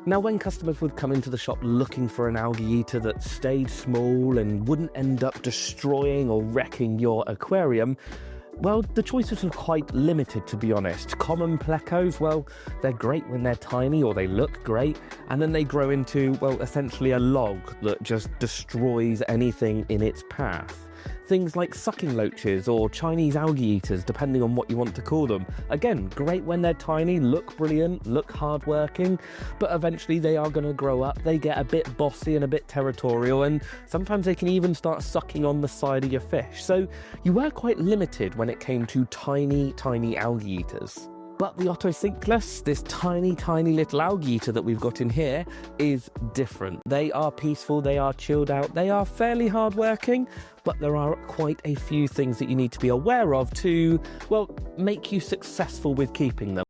Now, when customers would come into the shop looking for an algae eater that stayed small and wouldn't end up destroying or wrecking your aquarium, well, the choices are quite limited, to be honest. Common plecos, well, they're great when they're tiny, or they look great, and then they grow into, well, essentially a log that just destroys anything in its path. Things like sucking loaches or Chinese algae eaters, depending on what you want to call them. Again, great when they're tiny, look brilliant, look hardworking, but eventually they are going to grow up. They get a bit bossy and a bit territorial, and sometimes they can even start sucking on the side of your fish. So you were quite limited when it came to tiny algae eaters. But the Otocinclus, this tiny little algae eater that we've got in here, is different. They are peaceful, they are chilled out, they are fairly hardworking, but there are quite a few things that you need to be aware of to, well, make you successful with keeping them.